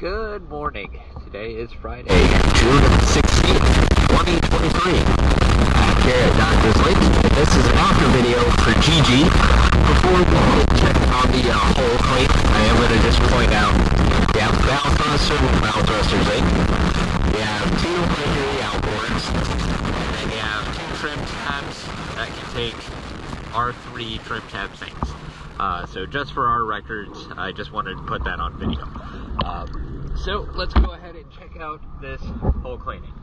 Good morning. Today is Friday, June 16th, 2023. I'm here at Doctor's Lake, and this is an after video for GiGi. Before we check on the hole clean, I am going to just point out, we have bow thruster with bow thrusters in. We have two mercury outboards, and then you have two trim tabs that can take our three trim tab sinks. So just for our records, I just wanted to put that on video. So let's go ahead and check out this hole cleaning.